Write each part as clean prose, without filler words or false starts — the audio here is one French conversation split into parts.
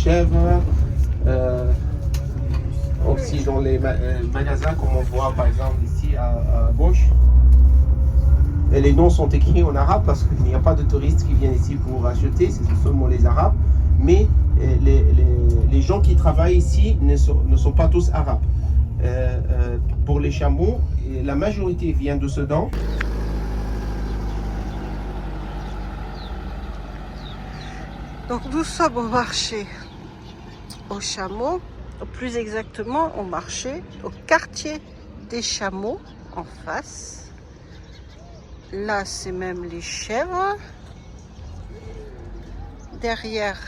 chèvres. Aussi dans les magasins, comme on voit par exemple ici à gauche. Et les noms sont écrits en arabe parce qu'il n'y a pas de touristes qui viennent ici pour acheter, c'est seulement les arabes. Mais les gens qui travaillent ici ne sont pas tous arabes. Pour les chameaux, la majorité vient de Soudan. Donc nous sommes au marché aux chameaux, plus exactement au marché, au quartier des chameaux en face. Là c'est même les chèvres. Derrière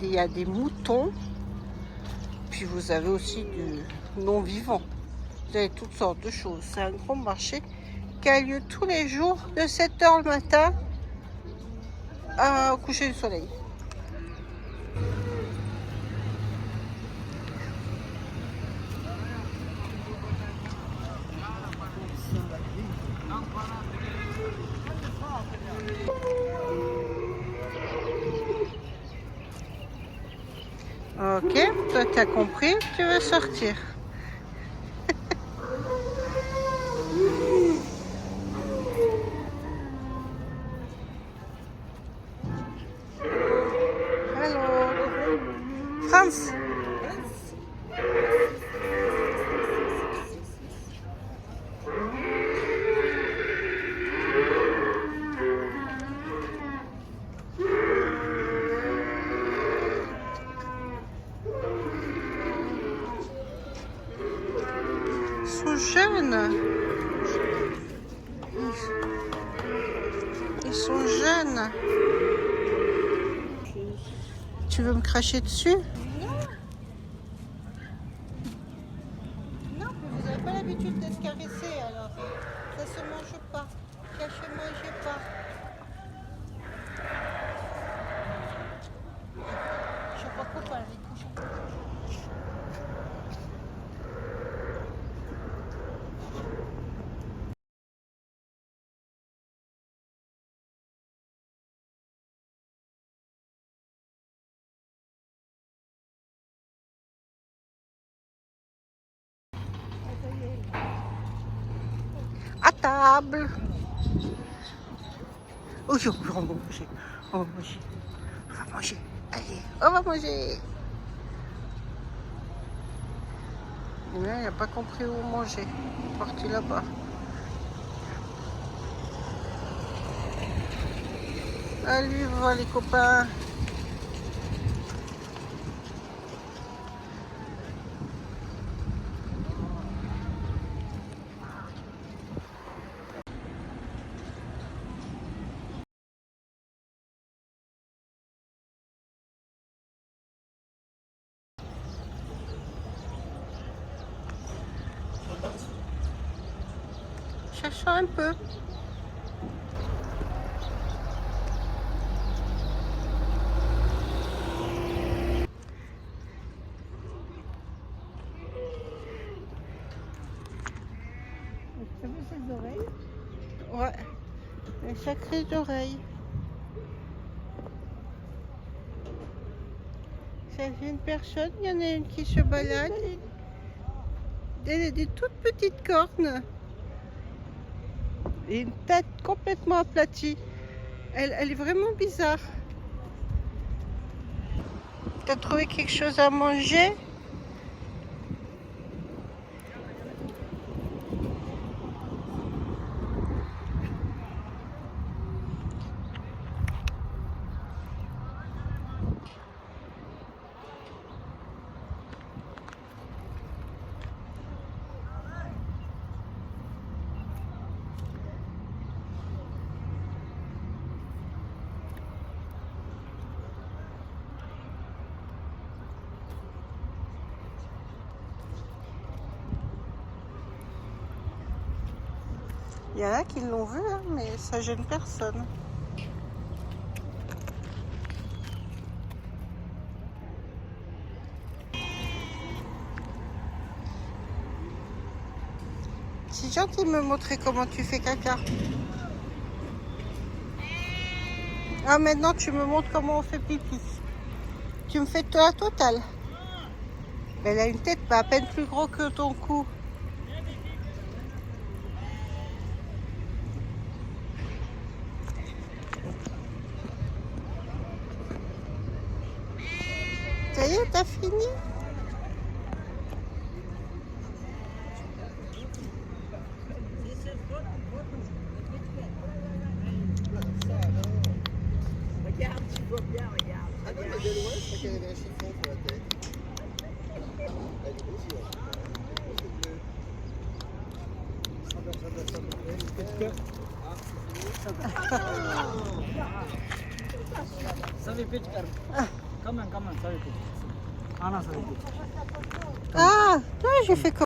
il y a des moutons. Puis vous avez aussi du non-vivant. Vous avez toutes sortes de choses. C'est un grand marché qui a lieu tous les jours de 7h le matin au coucher du soleil. Ok, toi t'as compris, tu veux sortir. Hello, France. Ils sont jeunes. Ils sont jeunes. Tu veux me cracher dessus? Non, mais vous n'avez pas l'habitude d'être caressé, alors ça se mange pas. Cachez-mangez pas. Je sais pas pourquoi les cochons. À table. Oh, on va manger. On va manger. On va manger. Allez, on va manger. Il n'a pas compris où manger. Il est parti là-bas. Allez, voir les copains. Cherchons un peu. Tu as vu ses oreilles? Ouais, les sacrées oreilles. Ça fait une personne, il y en a une qui se balade. Elle a des toutes petites cornes. Et une tête complètement aplatie. Elle est vraiment bizarre. T'as trouvé quelque chose à manger? Il y en a qui l'ont vu, hein, mais ça gêne personne. C'est gentil de me montrer comment tu fais caca. Ah, maintenant tu me montres comment on fait pipi. Tu me fais la totale. Elle a une tête pas à peine plus gros que ton cou. Ça y est, t'as fini? Regarde, tu vois bien, regarde. Ah non, mais de loin, je crois qu'elle avait un chiffon pour la tête. Elle est beau, Come on, sorry. Anna, sorry. Ah, là, j'ai fait comme...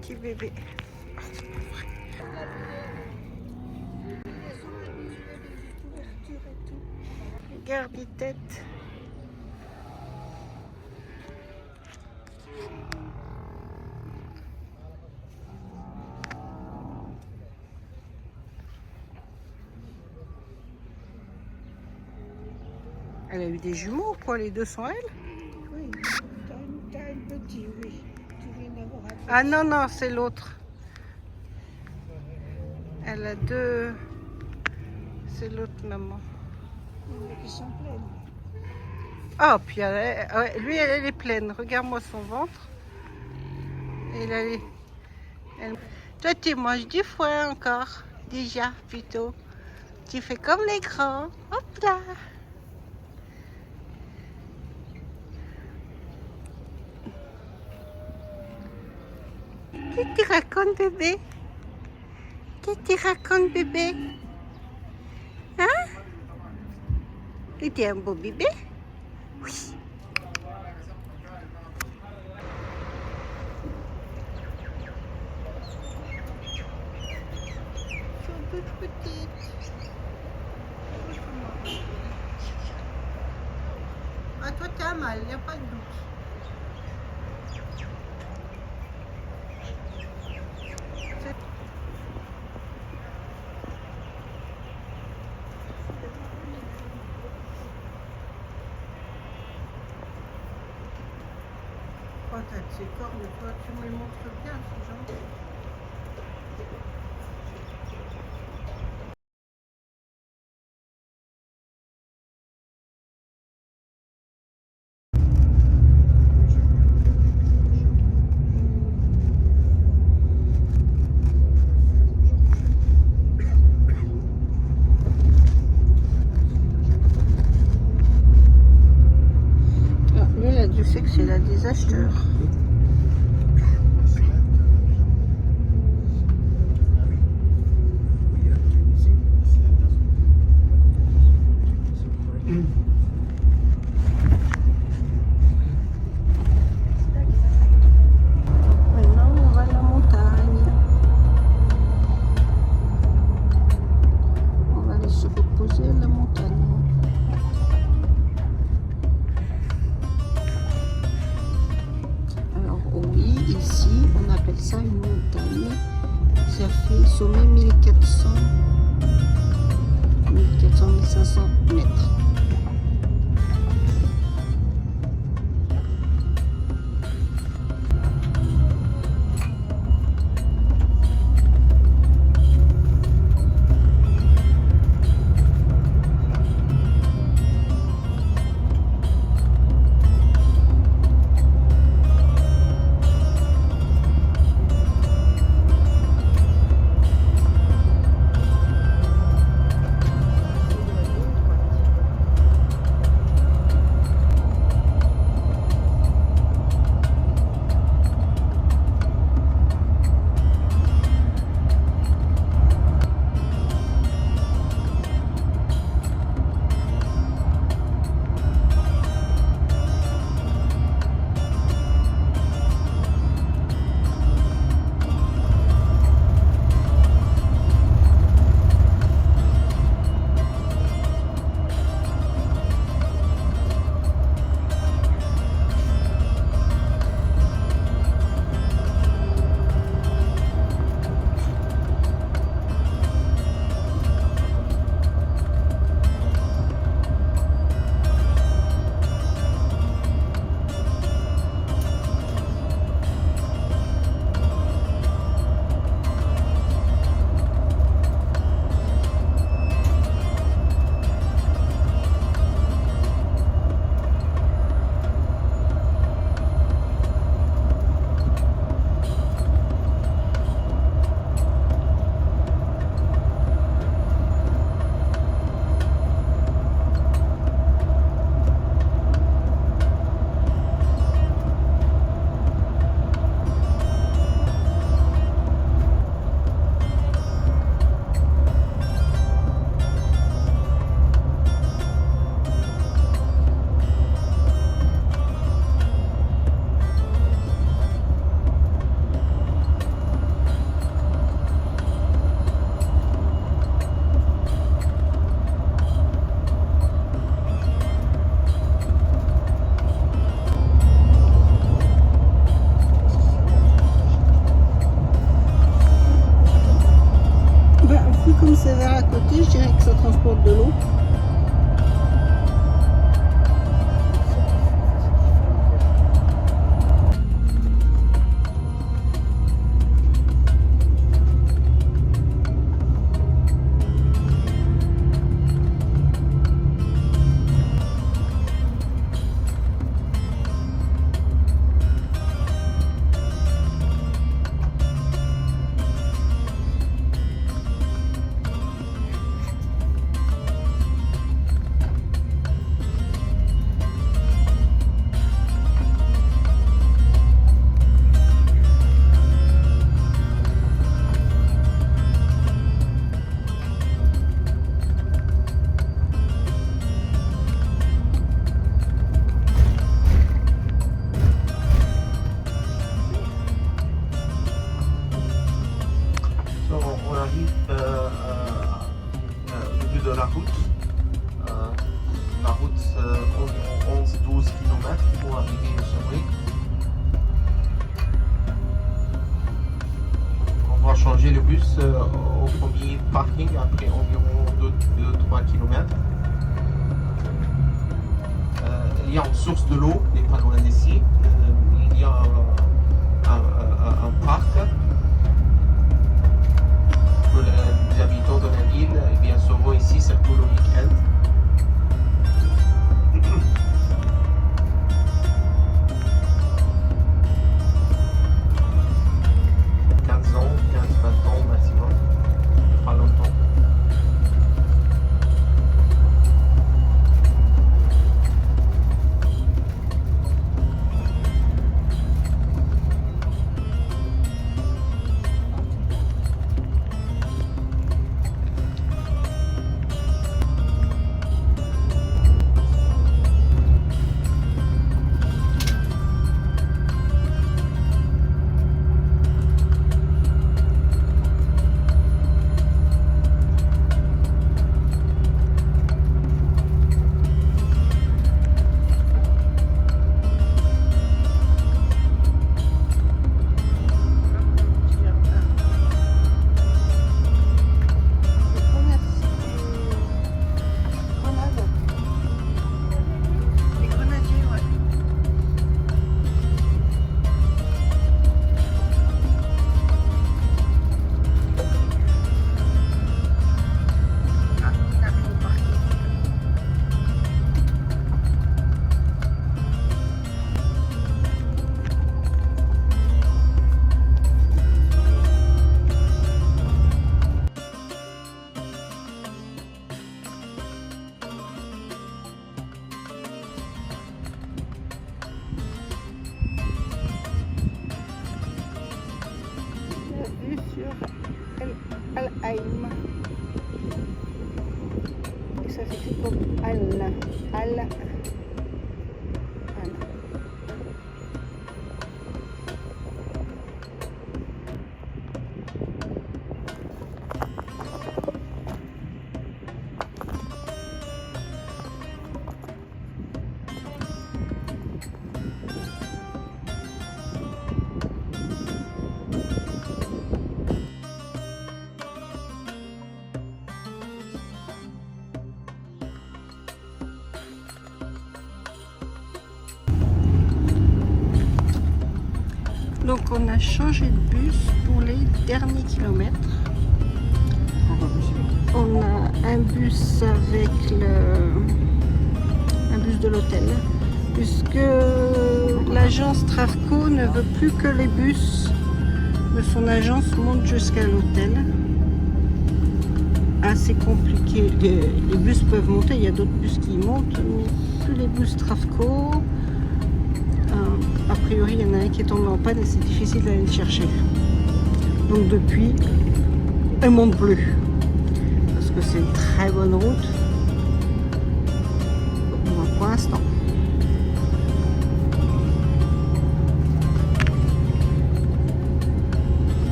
Petit bébé. Regarde les têtes. Elle a eu des jumeaux, quoi, les deux sont elle? Oui, t'as une petite, oui. Tu viens d'avoir un petit. Ah non, non, c'est l'autre. Elle a deux... C'est l'autre maman. Qui sont pleines. Ah, puis ouais, lui, elle est pleine. Regarde-moi son ventre. Et toi, tu manges du foin encore. Déjà, plutôt. Tu fais comme les grands. Hop là. Qu'est-ce que tu racontes, bébé? Qu'est-ce que tu racontes, bébé? Hein? Tu es un beau bébé? Oui. Toute petite. Ah, toi, t'as mal, il n'y a pas de doute. Quand t'as de ces cornes, toi, tu me les montres bien, c'est gentil. Lui, il a du sexe, il a des acheteurs. Maintenant, on va à la montagne. On va aller se reposer à la montagne. Alors oui, ici, on appelle ça une montagne. Ça fait sommet 1500 mètres. c'est vers à côté, je dirais que ça transporte de l'eau. On arrive au début de la route. La route environ 11-12 km pour arriver à Chambry. On va changer le bus au premier parking après environ 2-3 km. Il y a une source de l'eau, n'est pas loin d'ici. Il y a un parc. Les habitants de la ville, et bien souvent ici, c'est pour le week-end. Al-Aïm. Et ça s'écrit comme Al. Donc on a changé de bus pour les derniers kilomètres. On a un bus avec un bus de l'hôtel, puisque l'agence Travco ne veut plus que les bus de son agence montent jusqu'à l'hôtel. Assez compliqué. Les bus peuvent monter, il y a d'autres bus qui montent, mais plus les bus Travco. A priori, il y en a un qui est tombé en panne et c'est difficile d'aller le chercher. Donc depuis, elle ne monte plus. Parce que c'est une très bonne route. Pour l'instant.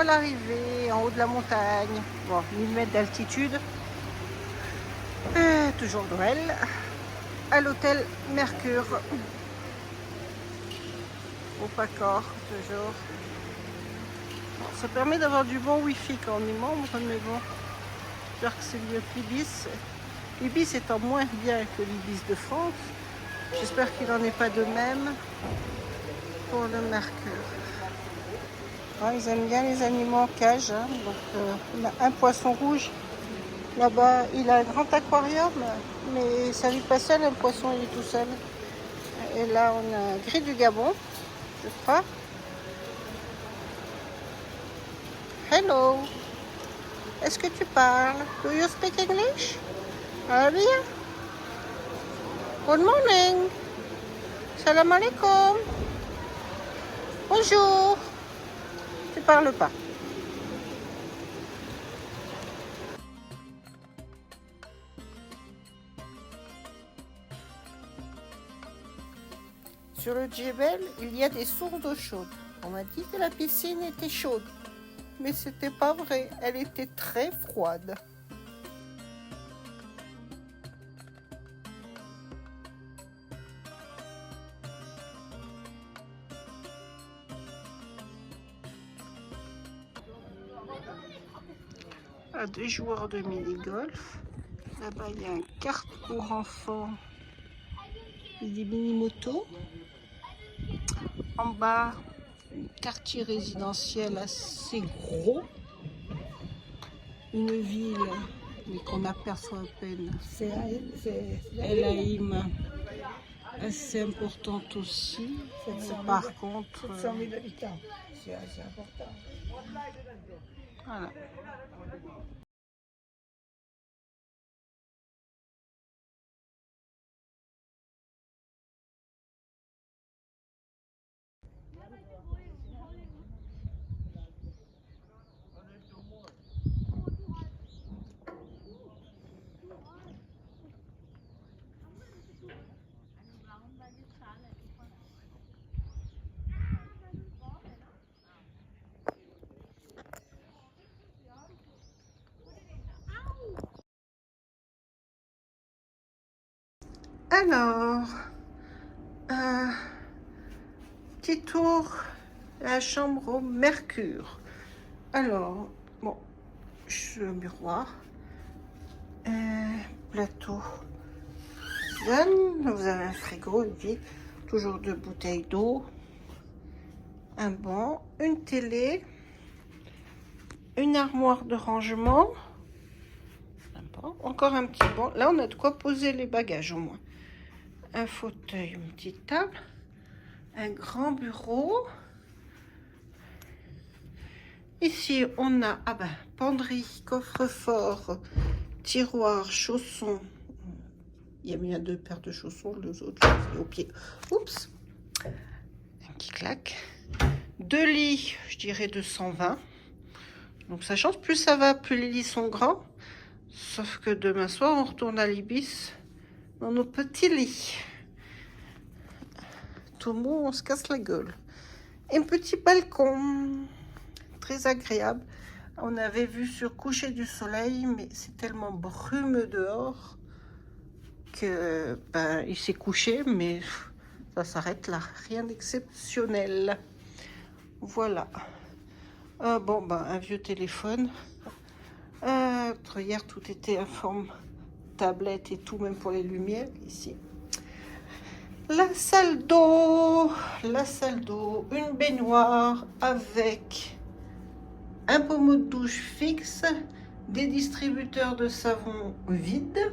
l'arrivée, en haut de la montagne. Bon, 1000 mètres d'altitude. Toujours Noël. À l'hôtel Mercure. Au Pacor, toujours. Bon, ça permet d'avoir du bon wifi quand on est membre, mais bon, j'espère que c'est mieux que l'Ibis. L'Ibis étant moins bien que l'Ibis de France, j'espère qu'il n'en est pas de même pour le Mercure. Ah, ils aiment bien les animaux en cage, hein. Donc, on a un poisson rouge là-bas. Il a un grand aquarium, mais ça lui passe seul, un poisson, il est tout seul. Et là, on a un gris du Gabon, je crois. Hello. Est-ce que tu parles? Do you speak English? Bien. Good morning. Salam alaikum. Bonjour. Tu parles pas. Sur le Djebel, il y a des sources d'eau chaude. On m'a dit que la piscine était chaude. Mais c'était pas vrai, elle était très froide. À 2 joueurs de mini-golf. Là-bas, il y a un kart pour enfants et des mini-motos. En bas, un quartier résidentiel assez gros. Une ville, mais qu'on aperçoit à peine. El Haïm, assez importante aussi. Par contre, 700 000 habitants, c'est assez important. voilà. Alors, petit tour de la chambre au Mercure. Alors, bon, le miroir, plateau. Vous avez un frigo, une vie, toujours 2 bouteilles d'eau, un banc, une télé, une armoire de rangement, encore un petit banc. Là, on a de quoi poser les bagages au moins. Un fauteuil, une petite table, un grand bureau. Ici, on a penderie, coffre-fort, tiroir, chaussons. Il y a bien 2 paires de chaussons, les autres au pied. Oups, un petit claque. 2 lits, je dirais 220. Donc ça change, plus ça va, plus les lits sont grands. Sauf que demain soir, on retourne à l'Ibis dans nos petits lits. Tout le monde, on se casse la gueule. Un petit balcon, très agréable. On avait vu sur coucher du soleil, mais c'est tellement brumeux dehors que il s'est couché, mais ça s'arrête là. Rien d'exceptionnel. Voilà. Un vieux téléphone. Hier, tout était en forme tablette et tout, même pour les lumières ici. La salle d'eau, une baignoire avec un pommeau de douche fixe, des distributeurs de savon vide,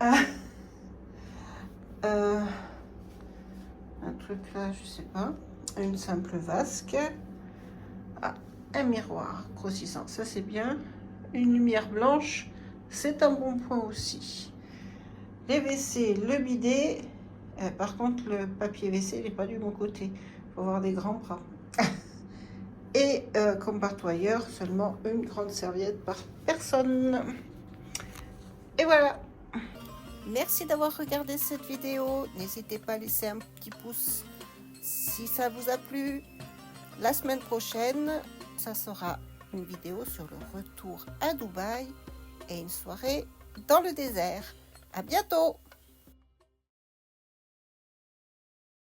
un truc là, je sais pas, une simple vasque, un miroir grossissant, ça c'est bien, une lumière blanche, c'est un bon point aussi. Les WC, le bidet. Par contre, le papier WC n'est pas du bon côté. Il faut avoir des grands bras. Et comme partout ailleurs, seulement une grande serviette par personne. Et voilà. Merci d'avoir regardé cette vidéo. N'hésitez pas à laisser un petit pouce si ça vous a plu. La semaine prochaine, ça sera une vidéo sur le retour à Dubaï et une soirée dans le désert. À bientôt!